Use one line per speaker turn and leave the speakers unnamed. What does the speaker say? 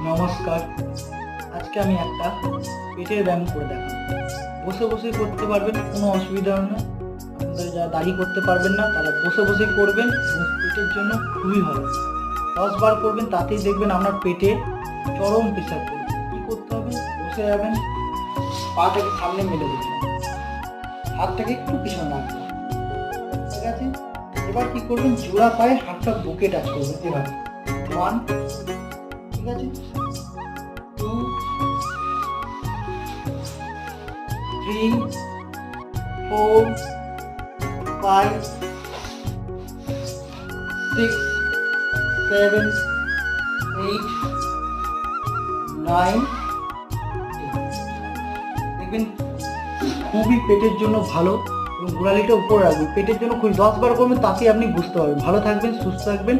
নমস্কার। আজকে আমি একটা পেটের ব্যায়াম করে দেখাবো। বসে বসে করতে পারবেন, কোনো অসুবিধা হবে না। আপনারা যারা দাঁড়িয়ে করতে পারবেন না তারা বসে বসে করবেন এবং পেটের জন্য খুবই ভালো। 10 বার করবেন, তাতেই দেখবেন আপনার পেটে চরম প্রেসার পড়বে। কী করতে হবে? বসে যাবেন, পাটাকে সামনে মেলে দেবেন, হাতটাকে একটু পিছনে রাখবেন, ঠিক আছে? এবার কি করবেন? জোড়া পায়ে হাতটা বুকে টাচ করবেন এভাবে। 1, ঠিক আছে, 2, 3, 4, 5, 6, 7, 8, 9, 10। দেখবেন খুবই পেটের জন্য ভালো এবং গোড়ালিটা উপরে রাখবেন। পেটের জন্য খুবই 10 বার করবেন, তাতেই আপনি বুঝতে পারবেন। ভালো থাকবেন, সুস্থ থাকবেন।